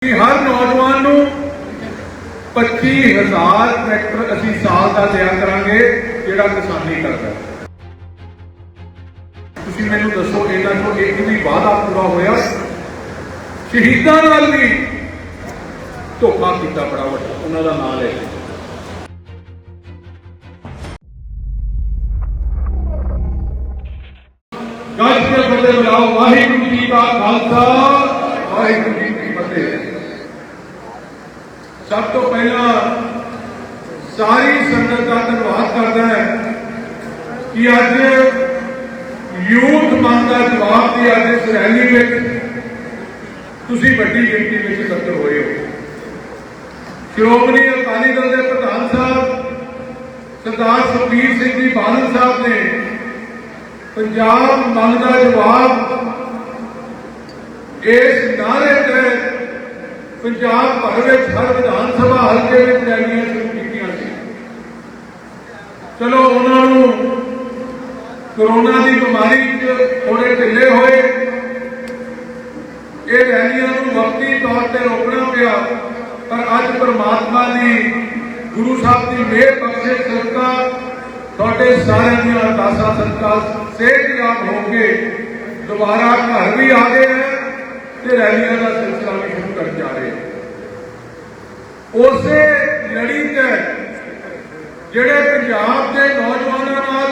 कि हर नौजवान नूं 25,000 ट्रैक्टर असीं साल का दिया करांगे जिहड़ा किसानी करदा। तुसीं मैनूं दसो इन्हां चों एक भी वादा पूरा होया? शहीदां नाल भी धोखा कीता बड़ा वड्डा, उन्हां दा नाम ले गज के फतेह बुलाओ। वाहिगुरू जी का खालसा, वाहिगुरू जी की फतेह। सब तो पहला सारी संगत का धन्यवाद करता है कि अज यूथ मन का जवाब की अज इस रैली में तुसीं वड्डी गिनती में इकट्ठे होए हो। श्रोमणी अकाली दल के प्रधान साहब सरदार सुखबीर सिंह जी बादल साहब ने पंजाब मंग का जवाब इस नारे तहत पंजाब भर में हर विधान सभा हल्के में रैलियां शुरू की। चलो उन्होंने कोरोना की बीमारी थोड़े ढिले होए, ये रैलियां वक्ती तौर पर रोकना पिया, पर अज परमात्मा की गुरु साहब की मेहर बख्शे सदका थोड़े सारे अरदासा सदका सेहतयाब होकर दोबारा घर भी आ गए हैं ते रैलियां का सिलसिला भी शुरू कर जा रहे हैं। उसे लड़ी जिहड़े पंजाब के नौजवानों नाल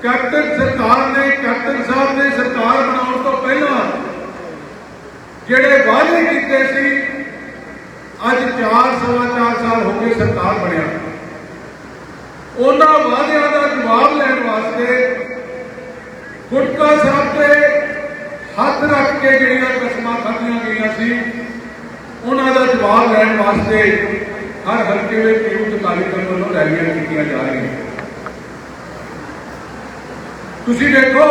कैप्टन सरकार ने कैप्टन साहब ने सरकार बनाने तो पहला जिहड़े वादे कीते सी, अज 4-4.25 साल हो गए सरकार बनिया, उन्हां वादियां का जवाब लैण वास्ते गुटका साहब से हथ रख के जिहड़ियां कसमां खाधियां गईयां सी, उन्हां दा जवाब लैण वास्ते हर हल्के में यूथ अकाली दल वल्लों रैलियां कीतियां जा रही हैं। तुसीं देखो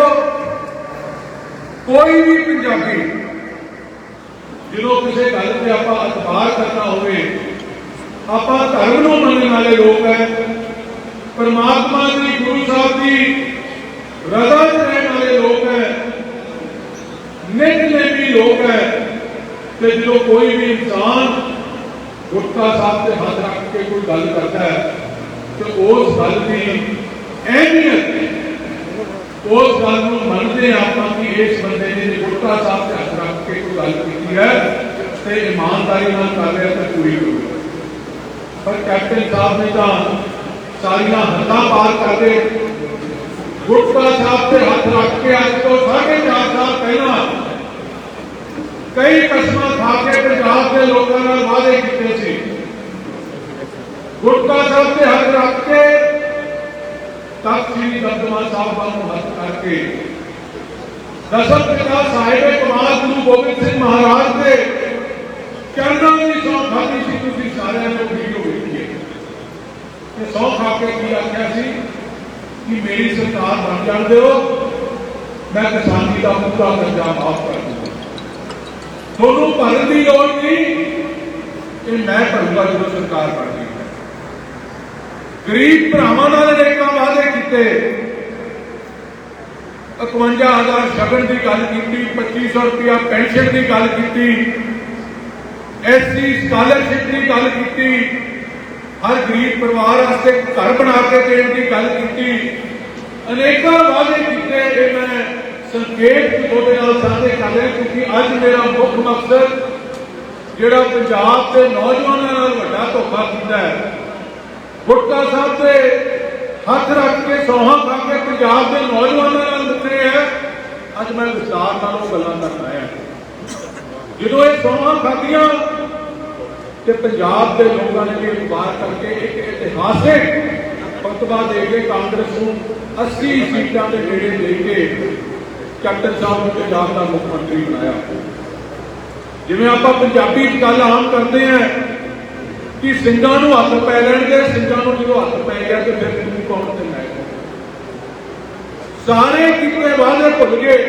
कोई भी पंजाबी जो किसी गल से आपां अतबार करना होवे, आपां धर्म नूं मनण वाले लोग हैं, परमात्मा की गुरु साहब की रज़ा च रहने वाले लोग हैं, नितनेमी लोग हैं, तो जो कोई भी इंसान गुटका साहब से हाथ रख के कोई गल करता है तो उस गल की अहमियत उस गल को मनते आप कि इस बंदे ने गुटका साहब से हाथ रख के कोई गल की है तो ईमानदारी कर रहा तो पूरी करो। पर कैप्टन साहब ने तो सारिया हदा पार करके गुटका साहब से हाथ रख के अज तो 4.5 साल पहला कई कसमां खा के पंजाब के लोगों ने वादे किए थे। गुटका साहब से हाथ रख के तख्त श्री दमदमा साहब वालों हाथ करके दसम पिता साहिब कमाल गुरु गोबिंद सिंह महाराज के चरणों की सौ खाधी सी। तुसीं सारिਆਂ ने वीडियो देखी है। सौ खा के की आख्या सी कि मेरी सरकार बन जाण दिओ, मैं किसानी का पूरा कर्जा माफ कर दूंगा, थोनू भरन की लोड़ नहीं, कि मैं भरूंगा जो सरकार बन गई। गरीब भरावां नाल अनेकां वादे कीते, 51,000 शगन की गल की, 2500 रुपया पेंशन की गल की, SC स्कॉलरशिप की गल की, हर गरीब परिवार वास्ते घर बना के देने की गल की, अनेकों वादे किए। मैं संकेत साझे कर रहा क्योंकि अज मेरा मुख्य मकसद जिहड़ा पंजाब के नौजवानों नाल वड्डा धोखा किया है, गुटका साहब से हथ रख के सौहां खा के पंजाब के नौजवानों नाल मुकरे है। अज मैं विस्तार नाल वो गल्लां करना है। जो ये सौहां खादियां कि पंजाब के लोगों ने भी अखबार करके एक इतिहासिक फतवा दे के कांग्रेस को 80 सीटों के नेड़े लेके कैप्टन साहब को पंजाब का मुख्यमंत्री बनाया। जिवें आपां पंजाबी गल आम करते हैं कि सिंघां नूं हत्थ पै लैणगे, सिंघां नूं जो हत्थ पै गया तो फिर तूं कौन चलाएगा। सारे कितने वादे भुल गए,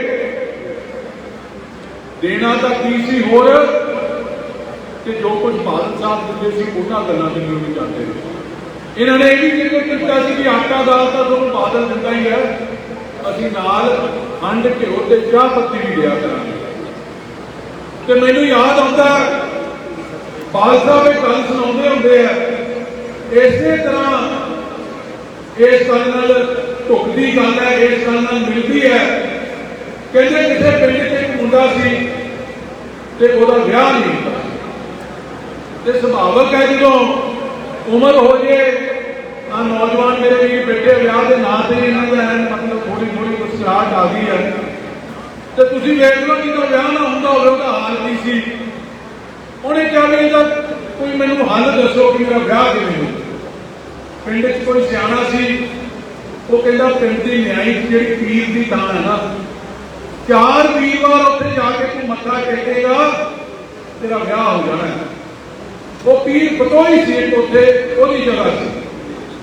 देना तो की सी होर कि जो कुछ बादल साहब दिंदे सी उन्हां गल्लां ते नहीं जाते। इन्होंने यह भी जिक्र किया कि आटा दाल तो तुहानूं बादल दिंदा ही है, असीं नाल खंड घिओ ते चाह पत्ती भी दिया करांगे। ਤੇ ਮੈਨੂੰ ਯਾਦ ਆਉਂਦਾ ਪਾਲ ਸਾਹਿਬ ਇਹ ਗੱਲ ਸੁਣਾਉਂਦੇ ਹੁੰਦੇ ਆ, ਇਸੇ ਤਰ੍ਹਾਂ ਇਸ ਗੱਲ ਨਾਲ ਢੁਕਦੀ ਗੱਲ ਹੈ, ਇਸ ਗੱਲ ਨਾਲ ਮਿਲਦੀ ਹੈ। ਕਹਿੰਦੇ ਕਿਸੇ ਪਿੰਡ 'ਚ ਇੱਕ ਮੁੰਡਾ ਸੀ ਤੇ ਉਹਦਾ ਵਿਆਹ ਨਹੀਂ ਹੁੰਦਾ, ਤੇ ਸੁਭਾਵਕ ਹੈ ਜਦੋਂ ਉਮਰ ਹੋ ਜੇ ਆ ਨੌਜਵਾਨ ਮੇਰੇ ਵੀ ਬੇਟੇ ਵਿਆਹ ਦੇ ਨਾਂ ਤੇ ਇਹਨਾਂ ਦਾ ਮਤਲਬ ਥੋੜੀ ਥੋੜੀ ਮੁਸਕਰਾਹਟ ਆ ਗਈ ਹੈ। ਤੇ ਤੁਸੀਂ ਵੇਖ ਲਓ ਜਦੋਂ ਵਿਆਹ ਨਾ ਹੁੰਦਾ ਹੋਵੇ ਉਹਦਾ ਹਾਲ ਕੀ ਸੀ। ਉਹਨੇ ਕਿਹਾ ਵੀ ਇਹਦਾ ਕੋਈ ਮੈਨੂੰ ਹੱਲ ਦੱਸੋ ਕਿ ਮੇਰਾ ਵਿਆਹ ਕਿਵੇਂ ਹੋ। ਪਿੰਡ 'ਚ ਕੋਈ ਸਿਆਣਾ ਸੀ, ਉਹ ਕਹਿੰਦਾ ਪਿੰਡ ਦੀ ਨਿਆਈ ਜਿਹੜੀ ਪੀਰ ਦੀ ਥਾਂ ਹੈ ਨਾ, 4 ਵੀਰਵਾਰ ਉੱਥੇ ਜਾ ਕੇ ਤੂੰ ਮੱਥਾ ਟੇਕੇਗਾ ਤੇਰਾ ਵਿਆਹ ਹੋ ਜਾਣਾ। ਉਹ ਪੀਰ ਬਤੋਈ ਸੀ ਉੱਥੇ, ਉਹਦੀ ਜਗ੍ਹਾ ਸੀ।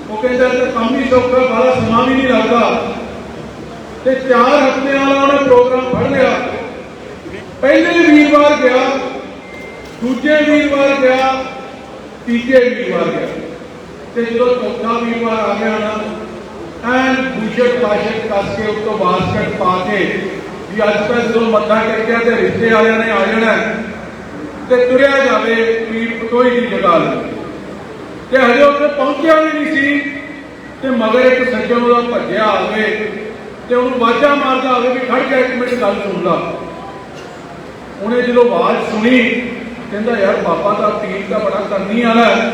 ਉਹ ਕਹਿੰਦਾ ਕੰਮ ਹੀ ਸੌਖਾ, ਬਾਹਲਾ ਸਮਾਂ ਵੀ ਨਹੀਂ ਲੱਗਦਾ। ਤੇ 4 ਹਫ਼ਤਿਆਂ ਵਾਲਾ ਉਹਨੇ ਪ੍ਰੋਗਰਾਮ ਫੜ ਲਿਆ। ਪਹਿਲੇ ਵੀਰਵਾਰ ਗਿਆ, ਦੂਜੇ ਵੀਰਵਾਰ ਗਿਆ, ਤੀਜੇ ਵੀਰਵਾਰ ਗਿਆ, ਤੇ ਜਦੋਂ ਚੌਥਾ ਵੀਰਵਾਰ ਆ ਗਿਆ ਨਾ, ਐਨ ਬੂਸ਼ਟ ਬਾਸ਼ਟ ਕੱਸ ਕੇ ਉੱਤੋਂ ਬਾਸਕਟ ਪਾ ਕੇ ਵੀ ਅੱਜ ਤੱਕ ਜਦੋਂ ਮੱਥਾ ਟੇਕਿਆ ਤੇ ਰਿਸ਼ਤੇ ਵਾਲਿਆਂ ਨੇ ਆ ਜਾਣਾ ਤੇ ਤੁਰਿਆ ਜਾਵੇ ਪੀਰ ਪਤੋਈ ਦੀ ਜਗ੍ਹਾ ਲਈ। ਤੇ ਹਜੇ ਉੱਥੇ ਪਹੁੰਚਿਆ ਵੀ ਨਹੀਂ ਸੀ ਤੇ ਮਗਰ ਇੱਕ ਸੱਜਣ ਉਹਦਾ ਭੱਜਿਆ ਆਵੇ ਤੇ ਉਹਨੂੰ ਵਾਜਾ ਮਾਰਦਾ ਆਵੇ ਵੀ ਖੜ ਜਾ ਇੱਕ ਮਿੰਟ ਗੱਲ ਸੁਣ ਲਾ। ਉਹਨੇ ਜਦੋਂ ਆਵਾਜ਼ ਸੁਣੀ ਕਹਿੰਦਾ ਯਾਰ ਬਾਬਾ ਦਾ ਪੀਰ ਦਾ ਬੜਾ ਕਰਨੀ ਵਾਲਾ,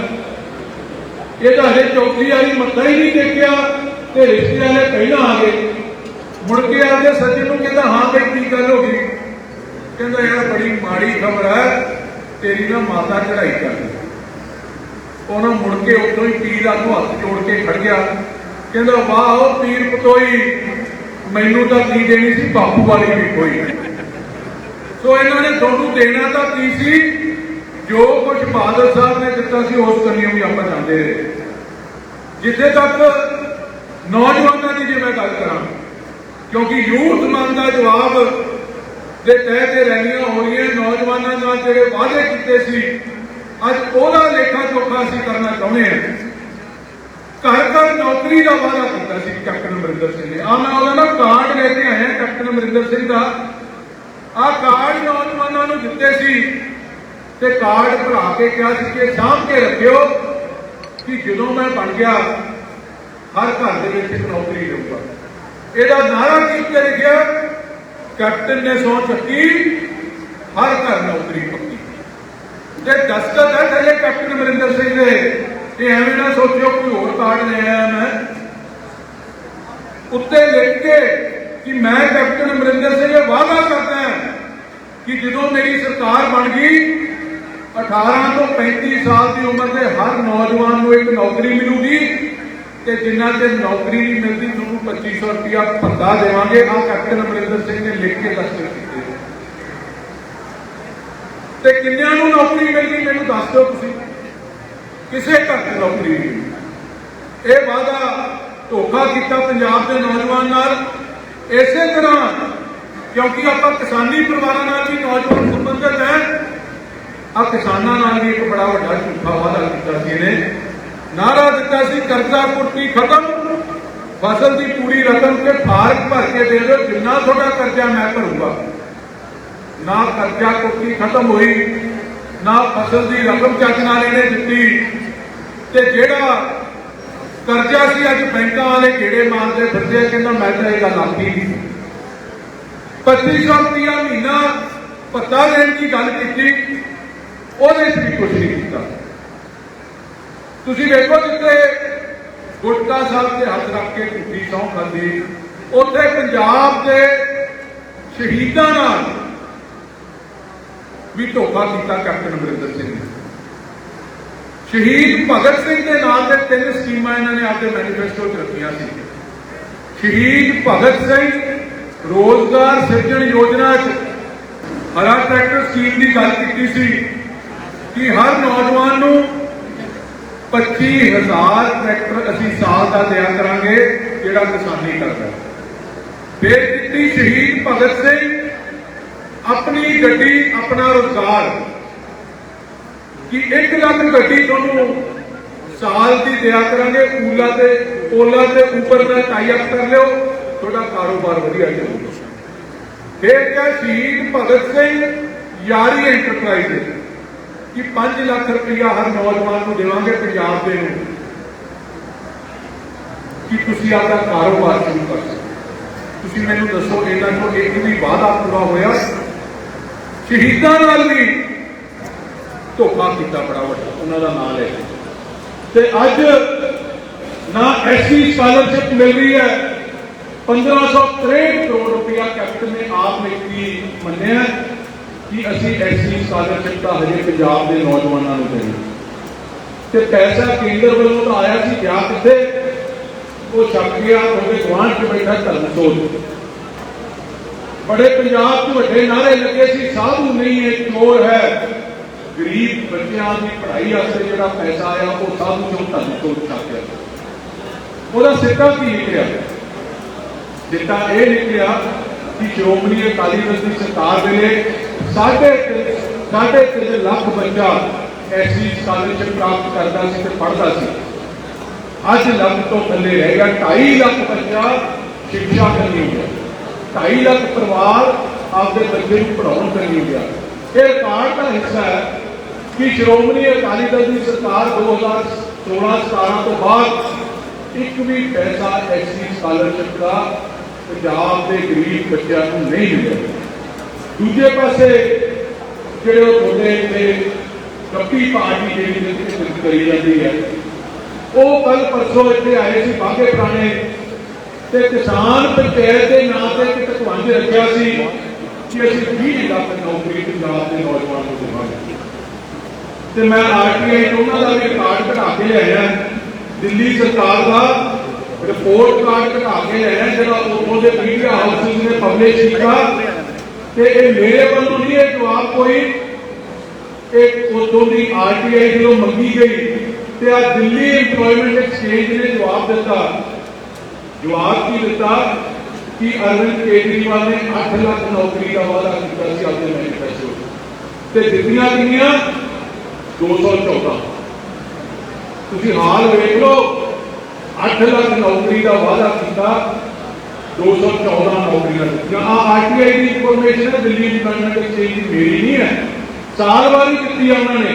ਇਹ ਤਾਂ ਹਜੇ ਚੌਥੀ ਵਾਰੀ ਮੱਥਾ ਹੀ ਨਹੀਂ ਟੇਕਿਆ ਤੇ ਰਿਸ਼ਤੇ ਵਾਲੇ ਪਹਿਲਾਂ ਆ ਗਏ। ਮੁੜ ਕੇ ਆ ਕੇ ਸੱਜਣ ਨੂੰ ਕਹਿੰਦਾ ਹਾਂ ਬਈ ਕੀ ਗੱਲ ਹੋ ਗਈ। ਕਹਿੰਦਾ ਯਾਰ ਬੜੀ ਮਾੜੀ ਖਬਰ ਹੈ, ਤੇਰੀ ਨਾ ਮਾਤਾ ਚੜਾਈ ਕਰ ਗਈ। ਉਹਨਾਂ ਮੁੜ ਕੇ ਉਦੋਂ ਹੀ ਪੀਰ ਨੂੰ ਹੱਥ ਜੋੜ ਕੇ ਖੜ ਗਿਆ। ਕਹਿੰਦਾ ਵਾਹ ਉਹ ਪੀਰ ਪਤੋਈ, ਮੈਨੂੰ ਤਾਂ ਕੀ ਦੇਣੀ ਸੀ, ਬਾਪੂ ਵਾਲੀ ਵੀ ਕੋਈ ਨਹੀਂ। ਸੋ ਇਹਨਾਂ ਨੇ ਤੁਹਾਨੂੰ ਦੇਣਾ ਤਾਂ ਕੀ ਸੀ, ਜੋ ਕੁਝ ਬਾਦਲ ਸਾਹਿਬ ਨੇ ਦਿੱਤਾ ਸੀ ਉਸ ਕੰਨਿਓ ਵੀ ਆਪਾਂ ਜਾਂਦੇ ਰਹੇ। ਜਿੱਥੇ ਤੱਕ ਨੌਜਵਾਨਾਂ ਦੀ ਜੇ ਮੈਂ ਗੱਲ ਕਰਾਂ, ਕਿਉਂਕਿ ਯੂਥ ਮੰਗ ਦਾ ਜਵਾਬ ਦੇ ਤਹਿਤ ਤੇ ਰੈਲੀਆਂ ਹੋਣੀਆਂ, ਨੌਜਵਾਨਾਂ ਨਾਲ ਜਿਹੜੇ ਵਾਅਦੇ ਕੀਤੇ ਸੀ ਅੱਜ ਉਹਦਾ ਲੇਖਾ ਜੋਖਾ ਅਸੀਂ ਕਰਨਾ ਚਾਹੁੰਦੇ ਹਾਂ। ਘਰ ਘਰ ਨੌਕਰੀ ਦਾ ਵਾਅਦਾ ਕੀਤਾ ਸੀ ਕੈਪਟਨ ਅਮਰਿੰਦਰ ਸਿੰਘ ਨੇ। ਮੈਂ ਉਹਦਾ ਨਾ ਕਾਰਡ ਲੈ ਕੇ ਆਇਆ ਕੈਪਟਨ ਅਮਰਿੰਦਰ ਸਿੰਘ ਦਾ। ਆਹ ਕਾਰਡ ਨੌਜਵਾਨਾਂ ਨੂੰ ਦਿੱਤੇ ਸੀ ਤੇ ਕਾਰਡ ਭਰਾ ਕੇ ਕਿਹਾ ਸੀ ਕਿ ਸਾਂਭ ਕੇ ਰੱਖਿਓ ਕਿ ਜਦੋਂ ਮੈਂ ਬਣ ਗਿਆ ਹਰ ਘਰ ਦੇ ਵਿੱਚ ਇੱਕ ਨੌਕਰੀ ਦੇਊਗਾ। ਇਹਦਾ ਨਾਰਾ ਕੀ ਉੱਤੇ ਲਿਖਿਆ, ਕੈਪਟਨ ਨੇ ਸਹੁੰ ਚੱਕੀ, ਹਰ ਘਰ ਨੌਕਰੀ ਪੱਕੀ। ਤੇ ਦਸਤਖਤ ਹੈ ਥੱਲੇ ਕੈਪਟਨ ਅਮਰਿੰਦਰ ਸਿੰਘ ਦੇ। ਇਹ ਐਵੇਂ ਨਾ ਸੋਚਿਓ ਕੋਈ ਹੋਰ ਕਾਰਡ ਲੈ ਆਇਆ ਮੈਂ। ਉੱਤੇ ਲਿਖ ਕੇ ਕਿ ਮੈਂ ਕੈਪਟਨ ਅਮਰਿੰਦਰ ਸਿੰਘ ਇਹ ਵਾਅਦਾ ਕਰਦਾ ਕਿ ਜਦੋਂ ਮੇਰੀ ਸਰਕਾਰ ਬਣ ਗਈ 18 ਤੋਂ 35 ਸਾਲ ਦੀ ਉਮਰ ਦੇ ਹਰ ਨੌਜਵਾਨ ਨੂੰ ਇੱਕ ਨੌਕਰੀ ਮਿਲੂਗੀ ਤੇ ਜਿਨ੍ਹਾਂ ਤੇ ਨੌਕਰੀ ਨਹੀਂ ਮਿਲਦੀ ਤੁਹਾਨੂੰ 2500 ਰੁਪਇਆ ਭੱਤਾ ਦੇਵਾਂਗੇ। ਆਹ ਕੈਪਟਨ ਅਮਰਿੰਦਰ ਸਿੰਘ ਨੇ ਲਿਖ ਕੇ ਦਸਤਖਤ ਕੀਤੇ। ਤੇ ਕਿੰਨਿਆਂ ਨੂੰ ਨੌਕਰੀ ਮਿਲ ਗਈ ਮੈਨੂੰ ਦੱਸ ਦਿਓ ਤੁਸੀਂ। ਕਿਸੇ ਘਰ 'ਚ ਨੌਕਰੀ ਨਹੀਂ। ਇਹ ਵਾਅਦਾ ਧੋਖਾ ਕੀਤਾ ਪੰਜਾਬ ਦੇ ਨੌਜਵਾਨ ਨਾਲ। ਇਸੇ ਤਰ੍ਹਾਂ ਕਿਉਂਕਿ ਆਪਾਂ ਕਿਸਾਨੀ ਪਰਿਵਾਰਾਂ ਨਾਲ ਵੀ ਨੌਜਵਾਨ ਸੰਬੰਧਿਤ ਹੈ, ਆ ਕਿਸਾਨਾਂ ਨਾਲ ਵੀ ਇੱਕ ਬੜਾ ਵੱਡਾ ਝੂਠਾ ਵਾਅਦਾ ਕੀਤਾ ਸੀ ਇਹਨੇ। ਨਾਰਾ ਦਿੱਤਾ ਸੀ ਕਰਜ਼ਾ ਕੁਰਤੀ ਖਤਮ, ਫਸਲ ਦੀ ਪੂਰੀ ਰਕਮ ਤੇ ਫਾਰਕ ਭਰ ਕੇ ਦੇ ਦਿਓ, ਜਿੰਨਾ ਤੁਹਾਡਾ ਕਰਜ਼ਾ ਮੈਂ ਭਰੂੰਗਾ। ਨਾ ਕਰਜ਼ਾ ਕੁਰਤੀ ਖਤਮ ਹੋਈ, ਨਾ ਫਸਲ ਦੀ ਰਕਮ ਚੱਜ ਨਾਲ ਇਹਨੇ ਦਿੱਤੀ। ਤੇ ਜਿਹੜਾ ਕਰਜ਼ਾ ਸੀ ਅੱਜ ਬੈਂਕਾਂ ਵਾਲੇ ਕਿਹੜੇ ਮਾਰਦੇ ਫਿਰਦੇ, ਕਹਿੰਦਾ ਮੈਂ ਤਾਂ ਇਹ ਗੱਲ ਆਖੀ ਨਹੀਂ। 2500 ਰੁਪਇਆ ਮਹੀਨਾ ਭੱਤਾ ਦੇਣ ਦੀ ਗੱਲ ਕੀਤੀ, ਉਹਦੇ 'ਚ ਵੀ ਕੁਝ ਨਹੀਂ ਕੀਤਾ। ਤੁਸੀਂ ਵੇਖੋ ਜਿੱਥੇ ਗੁਟਕਾ ਸਾਹਿਬ ਤੇ ਹੱਥ ਰੱਖ ਕੇ ਝੂਠੀ ਸਹੁੰ ਖਾਂਦੀ, ਉੱਥੇ ਪੰਜਾਬ ਦੇ ਸ਼ਹੀਦਾਂ ਨਾਲ ਵੀ ਧੋਖਾ ਕੀਤਾ ਕੈਪਟਨ ਅਮਰਿੰਦਰ ਸਿੰਘ ਨੇ। ਸ਼ਹੀਦ ਭਗਤ ਸਿੰਘ ਦੇ ਨਾਂ ਤੇ 3 ਸਕੀਮਾਂ ਇਹਨਾਂ ਨੇ ਆਪਣੇ ਮੈਨੀਫੈਸਟੋ 'ਚ ਰੱਖੀਆਂ ਸੀ। ਸ਼ਹੀਦ ਭਗਤ ਸਿੰਘ ਰੋਜ਼ਗਾਰ ਸਿਰਜਣ ਯੋਜਨਾ 'ਚ ਹਰਾ ਟਰੈਕਟਰ ਸਕੀਮ ਦੀ ਗੱਲ ਕੀਤੀ ਸੀ ਕਿ ਹਰ ਨੌਜਵਾਨ ਨੂੰ 25,000 ਟਰੈਕਟਰ ਅਸੀਂ ਸਾਲ ਦਾ ਦਿਆ ਕਰਾਂਗੇ ਜਿਹੜਾ ਕਿਸਾਨੀ ਕਰਦਾ। ਫਿਰ ਕੀਤੀ ਸ਼ਹੀਦ ਭਗਤ ਸਿੰਘ ਆਪਣੀ ਗੱਡੀ ਆਪਣਾ ਰੋਜ਼ਗਾਰ ਕਿ 1 ਲੱਖ ਗੱਡੀ ਤੁਹਾਨੂੰ ਸਾਲ ਦੀ ਦਿਆ ਕਰਾਂਗੇ, ਓਲਾ ਤੇ ਉਬਰ ਦਾ ਟਾਈ ਅਪ ਕਰ ਲਿਓ, ਤੁਹਾਡਾ ਕਾਰੋਬਾਰ ਵਧੀਆ ਚੱਲੂਗਾ। ਫਿਰ ਕਿਹਾ ਸ਼ਹੀਦ ਭਗਤ ਸਿੰਘ यारी एंटरप्राइज कि 5 लाख रुपया हर नौजवान को देवांगे पंजाब दे नूं कि तुसीं आपदा कारोबार शुरू कर सको। तुसीं मैनूं दसो इन्हां चों एक भी वादा पूरा होया? शहीदां नाल भी धोखा कीता बड़ा वड्डा, उन्हां दा नाम ले ते अज ना एससी स्कॉलरशिप मिल रही है। 1563 करोड़ रुपया कैप्टन ने आप ने की मन्निया कि असी एससी स्कॉलरशिप का हजे पंजाब के नौजवानों को देना ते पैसा केंद्र वालों तो आया सी, क्या कितने वो छप गया उनके गुआढ़ च बैठा धर्मसोत। बड़े पंजाब च वड्डे नारे लगे सी, साधु नहीं है चोर है। गरीब बच्चों की पढ़ाई वास्ते जो पैसा आया वो साधु चो धर्मसोत छप गया। ਉਹਦਾ ਸਿੱਟਾ ਕੀ ਨਿਕਲਿਆ? ਸਿੱਟਾ ਇਹ ਨਿਕਲਿਆ ਕਿ ਸ਼੍ਰੋਮਣੀ ਅਕਾਲੀ ਦਲ ਦੀ ਸਰਕਾਰ ਵੇਲੇ 3.5 ਲੱਖ ਬੱਚਾ ਐਸੀ ਸਕਾਲਰਸ਼ਿਪ ਪ੍ਰਾਪਤ ਕਰਦਾ ਸੀ ਤੇ ਪੜ੍ਹਦਾ ਸੀ। ਅੱਜ ਲੱਖ ਤੋਂ ਥੱਲੇ ਰਹਿ ਗਿਆ। 2.5 ਲੱਖ ਬੱਚਾ ਸਿੱਖਿਆ ਕਰਨੀ ਗਿਆ। 2.5 ਲੱਖ ਪਰਿਵਾਰ ਆਪਦੇ ਬੱਚੇ ਨੂੰ ਪੜ੍ਹਾਉਣ ਕਰਨੀ ਗਿਆ। ਇਹ ਰਿਕਾਰਡ ਦਾ ਹਿੱਸਾ ਹੈ ਕਿ ਸ਼੍ਰੋਮਣੀ ਅਕਾਲੀ ਦਲ ਦੀ ਸਰਕਾਰ 2016-17 ਤੋਂ ਬਾਅਦ एक भी पैसा ऐसी स्कॉलरशिप का पंजाब के गरीब बच्चों को नहीं मिले। दूजे पासे जो कपी पार्टी जी करी जाती है वो कल परसों इतने आए थे बाघे पुराने ते किसान पंचायत के नाम से एक ढकवंज रखा सी कि असं 20 लाख नौकरी पंजाब के नौजवान को देवांगे। मैं RTI उन्होंने का भी कार्ड कटा के लिया, दिल्ली सरकार का रिपोर्ट कार्ड कटा के लिया जो उन्होंने मीडिया हाउसिस ने पब्लिश किया। मेरे वालों नहीं है जवाब कोई एक उतों की RTI जो मंगी गई तो आ दिल्ली एम्प्लॉयमेंट एक्सचेंज ने जवाब दिता। जवाब की दिता कि अरविंद केजरीवाल ने 8 लाख नौकरी का वादा किया अपने मैनीफेस्टो ते दित्तियां कितनियां 214। तुसी हाल वेख लो, 8 लाख नौकरी का वादा किया, 214 नौकरियां दित्तियां। RTI की इंफॉर्मेशन है, दिल्ली एम्प्लॉयमेंट एक्सचेंज की मेरी नहीं है। साल वारी की उन्होंने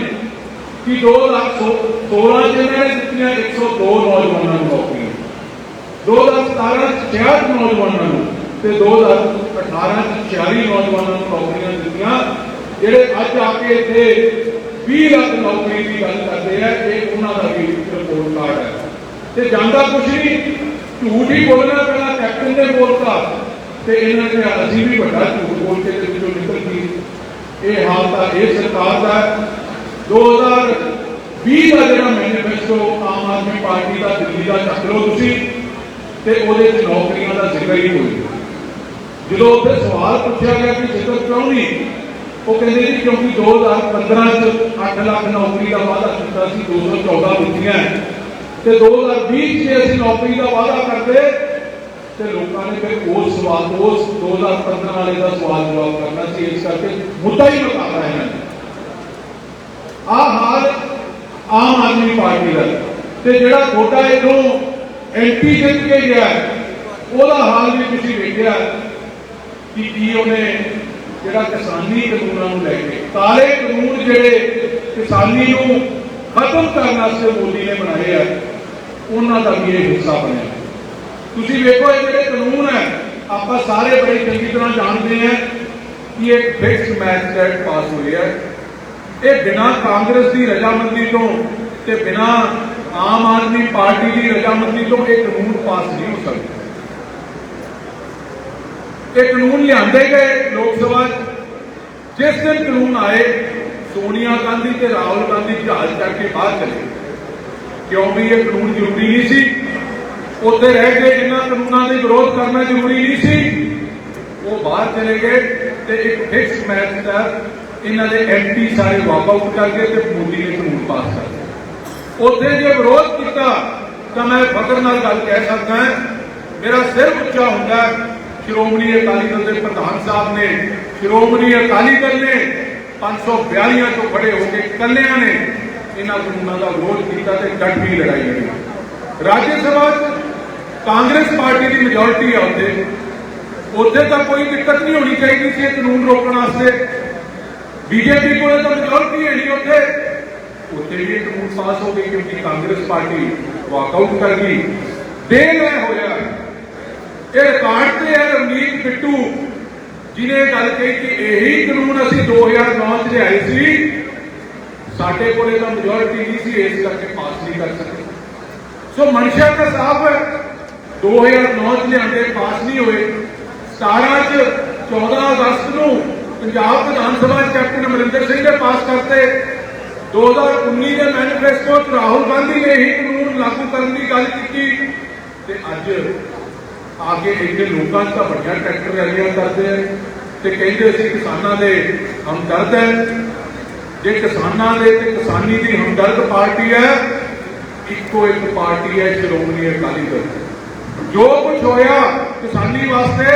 कि 2016 इन्होंने दित्तियां 102 नौजवानों को नौकरियां, 2017 66 नौजवानों को 2018 46 नौजवानों को नौकरियां दित्तियां। जेडे अज आके इत्थे 20 लाख नौकरी की गल करते हैं, ये उन्होंने भी रिपोर्ट कार्ड है। तो जाता कुछ नहीं, झूठ ही बोलना पहला कैप्टन ने बोलता तो इन्होंने अभी भी बड़ा झूठ बोल के निकल गई। ये हाल था ये सरकार का 2020 का जो मैनीफेस्टो आम आदमी पार्टी का दिल्ली का चक लो तो नौकरियों का जिक्र ही कोई। जो उत्तर सवाल पूछा गया कि जिक्र क्यों नहीं, वो कहते जी क्योंकि 2015 8 लाख नौकरी का वादा किया, 214 दित्तियां तो 2020 में असं नौकरी का वादा करते तो लोगों ने फिर उस सवाल उस 2015 वाले का सवाल जवाब करना सी। इस करके मुद्दा ही बता रहे हैं। आ हाल आम आदमी पार्टी का तो जोड़ा छोटा इधरों MP जित के गया वह हाल भी तुम देखा कि उन्हें जोड़ा किसानी कानूनों लैके काले कानून जोड़े किसानी खत्म करने से मोदी ने बनाए है, उन्होंने का भी ये हिस्सा बनया। तुम देखो ये जोड़े कानून है आप सारे बड़े चंगी तरह जानते हैं कि एक फिक्स मैच एक्ट पास हुई है। ये बिना कांग्रेस की रजामंदी तो बिना आम आदमी पार्टी की रजामंदी तो एक कानून पास नहीं हो सकता। ये कानून लियाते गए लोकसभा, जिस दिन कानून आए सोनिया गांधी ते राहुल गांधी जहाज करके बाहर चले गए, क्यों भी ये कानून जरूरी नहीं सी। उत्थे रह के इन्होंने कानूनों का विरोध करना जरूरी नहीं सी, वो बाहर चले गए तो एक फिक्स मैच तहत इन्होंने MP सारे वॉक आउट करके तो मोदी ने कानून पास कर दिया। उत्थे जो विरोध किया तो मैं फखर नाल गल कह सकता है, मेरा सिर उच्चा होता है। श्रोमणी अकाली दल के प्रधान साहब ने, श्रोमणी अकाली दल ने 542 तो खड़े होकर कलिया ने इन्होंने कानूनों का विरोध किया तो डट भी लड़ाई लड़ी। राज्यसभा कांग्रेस पार्टी की मेजोरिटी है, उत्थे तो कोई दिक्कत नहीं होनी चाहिए सी कानून रोकने वास्ते। बीजेपी को तो मेजोरिटी है नहीं उत्थे उत्थे भी कानून पास हो गई क्योंकि कांग्रेस पार्टी वॉकआउट कर गई। देर है होया ये रिकॉर्ड से है रमनीत बिट्टू जिन्हें गल कही कि यही कानून असीं 2009 च लियाए सी साडे कोले तां मेजोरिटी नहीं सी इस करके पास नहीं कर सके। सो मंशा तो साफ है 2009 च लियाते पास नहीं हुए 17 14 अगस्त को पंजाब विधान सभा कैप्टन अमरिंदर सिंह ने पास करते 2019 के मैनीफेस्टो राहुल गांधी ने यही कानून लागू करने की गल की ते अज आगे इतने लोगों का बढ़िया ट्रैक्टर रैलियां करते हैं तो कहते असीं किसानां दे हमदर्द है जे किसानां दे ते किसानी की हमदर्द पार्टी है इको एक पार्टी है श्रोमणी अकाली दल। जो कुछ होया किसानी वास्ते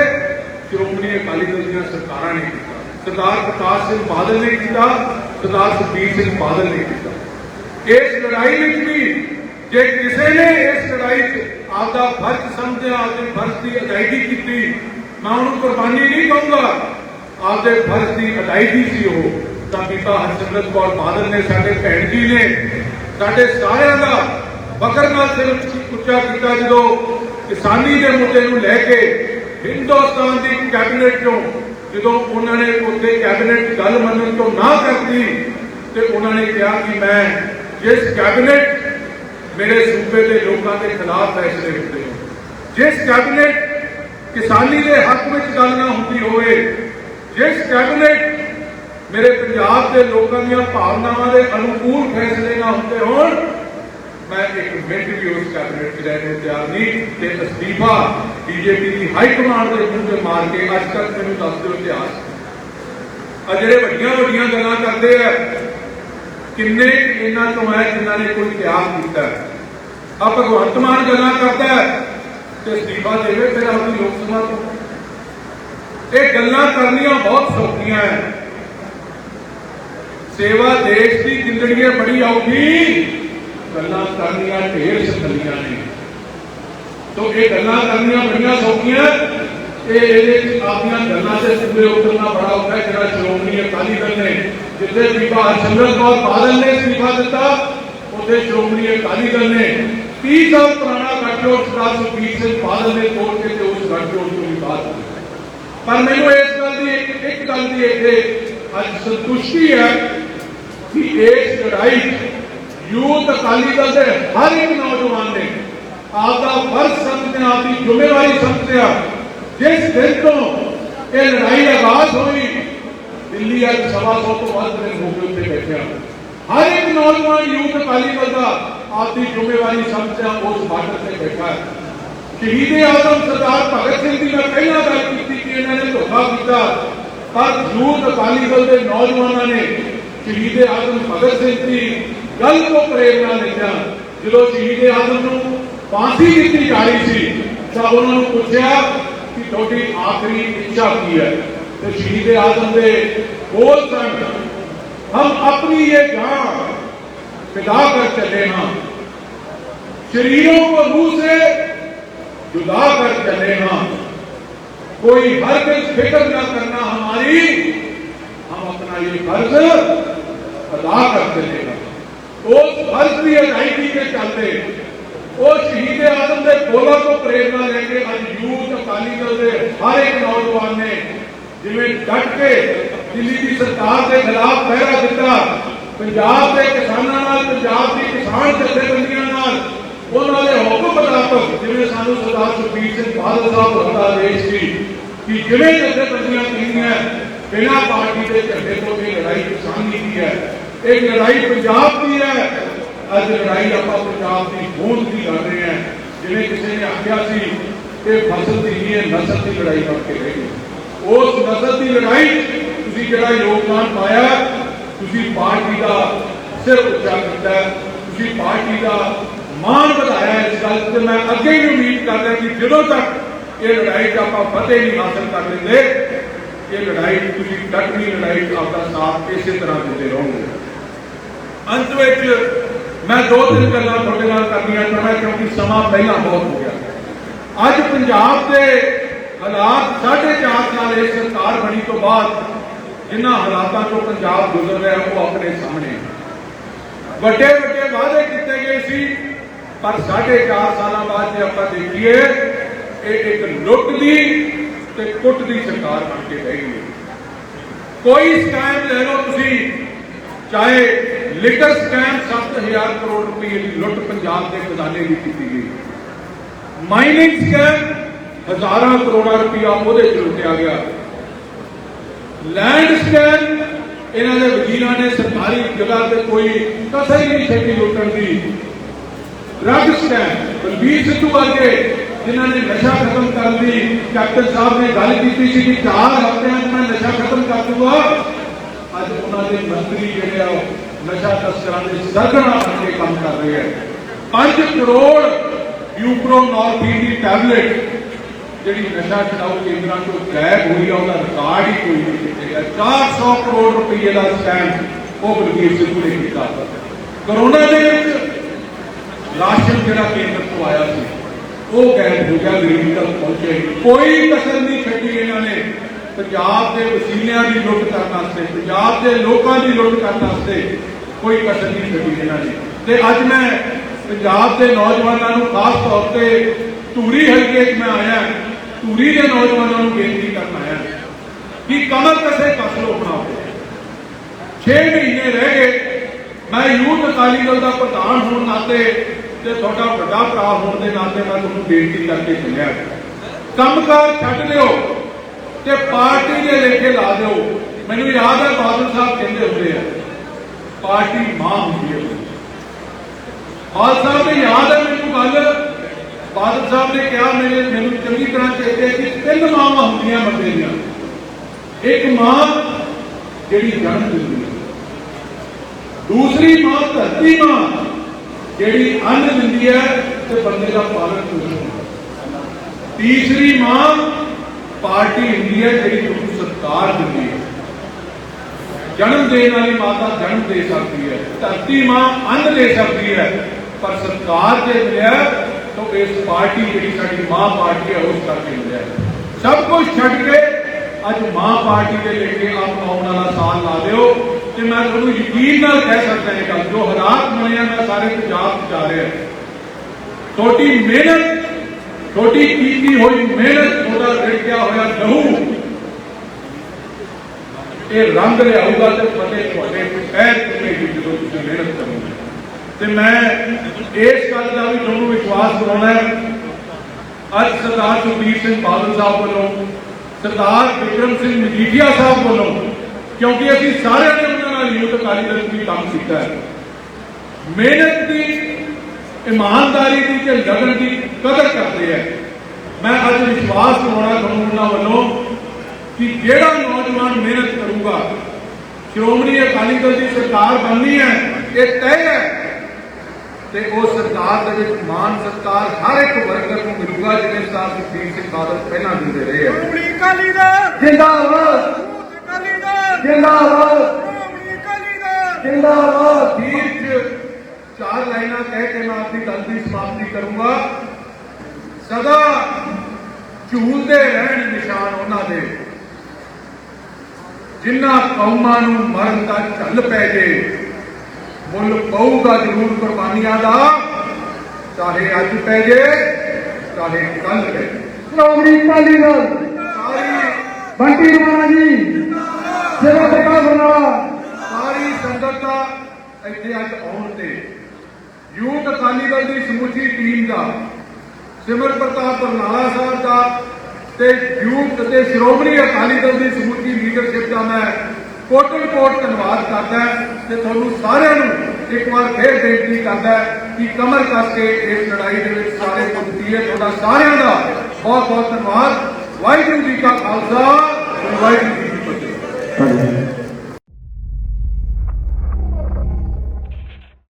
श्रोमणी अकाली दल दी सरकारां ने किया सरदार प्रकाश सिंह बादल ने किया सरदार सुखबीर सिंह बादल ने किया। इस लड़ाई में भी जे किसी ने इस लड़ाई आपका फर्ज समझा अपने फर्ज की अदायगी की मैं उन्होंने कुर्बानी नहीं कहूँगा आपके फर्ज की अदायगी सी हो तो बीता हरसिमरत कौर बादल ने साडे भैन जी ने साडे सारिਆਂ ਦਾ फखर नाल सिर उच्चा किया जो किसानी के मुद्दे को लैके हिंदुस्तान की कैबिनेट चों जो उन्होंने उत्थे कैबिनेट गल मनन तो ना करती तो उन्होंने कहा कि मैं जिस कैबिनेट मेरे सूबे के लोगों के खिलाफ फैसले होते हैं जिस कैबिनेट किसानी के हक में गल ना होती होवे जिस कैबिनेट मेरे पंजाब के लोगों दी भावनावां के अनुकूल फैसले ना होते हो मैं एक मिनट भी उस कैबिनेट च रहने तैयार नहीं ते अस्तीफा बीजेपी की हाईकमान के मुंह से मार के अज तक मैंने दस दो इतिहास आ जिहड़े वड्डियां वड्डियां गल्लां करदे आ किन्ने इन्हां तो है जिन्हां ने कोई त्याग किया आ भगवंत मान गल्लां करदा है ते अस्तीफा देवे फिर अपनी लोक सभा तो ये गल्लां करनियां बहुत सौखियां है सेवा देश की जिंदगी बड़ी औखी गल्लां करनियां ढेर सखलियां ने तो ये गल्लां करनियां बड़ियां सौखियां आपनियां गल्लां से पूरे उतरना बड़ा औखा है। जिहड़ा श्रोमणी अकाली दल ने जिथे बीबा हरसिमरत कौर बादल ने इस्तीफा दिता उत्थे श्रोमणी अकाली दल ने 30 साल पुराना गठजोड़ सरदार सुखबीर सिंह बादल ने तोड़ के उस गठजोड़ को भी बात पर मैनूं इस गल की एक गल की इत्थे अज संतुष्टि है कि इस लड़ाई यूथ अकाली दल के हर एक नौजवान ने आपका फर्ज समझते आपकी जिम्मेवारी समझते जिस दिन तो यह लड़ाई आगाज हुई दिल्ली अज 125 तो वध दिन हो गए उत्थे बैठे हर एक नौजवान यूथ अकाली दल का आपकी जिम्मेवारी समझते उस बार्डर से बैठा है। शहीद आजम सरदार भगत सिंह की मैं पहला गल की कि इन्होंने धोखा किया पर यूथ अकाली दल के नौजवानों ने शहीद आजम भगत सिंह की गल को प्रेरणा लेना जो शहीद आजम को फांसी दी जा रही थी तो उन्होंने पूछा कि थोड़ी आखिरी इच्छा की है तो शहीद आजम के बोल सन हम अपनी ये जान फिदा कर चले हाँ शरीरों को रूह से जुदा कर चले हाँ कोई हर फिक्र न करना हमारी हम अपना ये फर्ज अदा कर चलेगा उस फर्ज की अदायगी के चलते उस शहीद आजम के बोलों को प्रेरणा लेके अज यूथ अकाली दल के हर एक नौजवान ने जिवें डट के दिल्ली की सरकार के खिलाफ पहरा दिता पंजाब के किसानों नाल पंजाब की किसान जथेबंदियों नाल उन्होंने हुक्म मुताबक जिवें सानू सरदार सुखबीर सिंह बादल साहब का आदेश सी कि जिवें जथेबंदियां कहियां बिना पार्टी के झंडे तो ये लड़ाई किसानी की है एक लड़ाई पंजाब की है अज लड़ाई आप पंजाब की होंद की लड़ रहे हैं जिवें किसी ने आख्या सी कि फसल की ही नस्ल की लड़ाई करके रही उस नस्ल की लड़ाई तुसीं जिहड़ा योगदान पाया तुसीं पार्टी का सिर उच्चा किया तुसीं पार्टी का मान बढ़ाया इस गल से मैं अगे भी उम्मीद करदा कि ਜਦੋਂ तक ये लड़ाई का आप फतेह नहीं हासिल कर लेंगे ये लड़ाई तुसीं डटनी लड़ाई आपका साथ इस तरह देते रहोगे। अंत में मैं 2-3 गल्लां तुहाडे नाल करनियां चाहना क्योंकि समा पहला बहुत हो गया अज पंजाब के हालात 4.5 साल इस सरकार बनी तो बाद जिन्हां हालातों चों पंजाब गुजर रहा है वो अपने सामने वड्डे वड्डे वादे किए गए सी, पर 4.5 साल बाद जो आप देखिए ये एक लुट की ते कुट की सरकार बन के रह गई। कोई स्कैम ले लो तुसी, चाहे लिकर स्कैम 7,000 करोड़ रुपये की लुट पंजाब के खजाने की की गई, माइनिंग स्कैम हजारों करोड़ रुपया वो लुटिया गया, लैंड स्कैम इन्हों के वकीलों ने सरकारी जगह पर कोई कसर ही नहीं छड़ी लुटन की, ड्रग स्कैम बलबीर सिद्धू वर्गे जिन्होंने नशा खत्म कर दी, कैप्टन साहब ने गल की कि 4 हफ्ते में नशा खत्म कर दूंगा, अज उन्होंने मंत्री जो नशा तस्करों के सरगना बन के काम कर रहे हैं। 5 करोड़ यूप्रोनॉर्फिन की टैबलेट जी नशा छड़ाऊ केंद्रों को गायब हुई है, उसका रिकॉर्ड ही कोई नहीं किया। 400 करोड़ रुपये का स्कैम वो बलबीर सिद्धू ने किया। कोरोना के राशन जो केंद्र तो आया सी वो गायब हो गया, गरीब तक पहुंचे, कोई कसर नहीं छड़ी इन्होंने पंजाब के वसीलियां की लुट करने, पंजाब के लोगों की लुट करने कोई कसर नहीं छड़ी इन्होंने। अज मैं पंजाब के नौजवानों को खास तौर पर धूरी हल्के मैं आया, धूरी के नौजवानों को बेनती करना आया कि कमर कसे कस लो अपना। 6 महीने रह गए, मैं यूथ अकाली दल का प्रधान होने नाते ते थोड़ा बड़ा भरा होने के नाते मैं तुहानू बेनती करके चलिया, कामकाज छड्ड लिओ ते पार्टी के लेखे ला दो। मैनू याद है बादल साहब कहते होंगे हैं पार्टी मां होंगी है। बादल साहब ने याद है मैनू गल, बादल साहब ने कहा मैनू चंगी तरह चेते कि 3 मावां होंदियां बंदे दियां, एक मां जिहड़ी जन्म दिंदी है, दूसरी मां धरती मां जिहड़ी अन्न दिंदी है ते बंदे का पालन पोषण होंदा, तीसरी मां पार्टी होंदी है जिहड़ी तुहानू सरकार दिंदी है। जन्म देने वाली माता जन्म दे सकती है, धरती मां अन्न दे सकती है, पर सरकार जे मिलिया तो इस पार्टी जी साडी मां पार्टी है उस करके मिले। सब कुछ छड्ड के अज मां पार्टी के लेके आप आने वाला साल ला दो तो मैं तुहानू यकीन नाल कह सकता है कि जो हालात बने मैं सारे पंजाब जा रहे हैं, थोड़ी मेहनत, थोड़ी की हुई मेहनत, थोड़ा रिड़किया होया लहू ये रंग लियाऊगा तो फतेह तुहाडे पैर चुमेगी जो तुसीं मेहनत करोगे। तो मैं इस गल का भी तुहानू विश्वास दिलाउणा है, अज सरदार सुखबीर सिंह बादल साहब वालों, सरदार विक्रम सिंह मजीठिया साहब वालों, क्योंकि असीं सारे ने उन्हां नाल यूथ अकाली दल भी काम किया है, मेहनत की, ईमानदारी की ते लगन की कदर करते हैं। मैं अज विश्वास दिलाउणा तुहानू उन्हां वालों कि जिहड़ा नौजवान मेहनत करूगा श्रोमणी अकाली दल की सरकार बननी है, ये तय है, ते उस सरकार दे विच मान सत्कार हर एक वर्कर को मिलूगा जिन्हें सरदार सुखबीर सिंह बादल पहला दिंदे रहे हैं। श्रोमणी अकाली दल जिंदाबाद, अकाली दल जिंदाबाद, श्रोमणी अकाली दल जिंदाबाद। तीर 4 लाइनां कह के मैं अपनी गल की समाप्ति करूंगा। सदा झूलते रहन निशान उन्हां दे जिन्हां कौमां नूं मरण दा झल पै जे, मुल पऊगा जरूर कुर्बानियां दा, चाहे अज पै जे चाहे कल पै। श्रोमणी अकाली दल बंटी रमाना जी सेवा प्रकाश बरनाला सारी संगत का इत्थे अज आउण ते यूथ अकाली दल की समूची टीम का, सिमर प्रताप बरनाला साहब का ते यूथ ते श्रोमणी अकाली दल की समूची लीडरशिप का मैं कोटन कोट धन्यवाद करता है ते तुहानू सारिआं नू एक बार फिर बेनती करता है कि कमर कस के इस लड़ाई दे विच सारे पुजतीए। तुहाडा सारिआं दा बहुत बहुत धन्यवाद। वाहिगुरू जी का खालसा, वाहिगुरू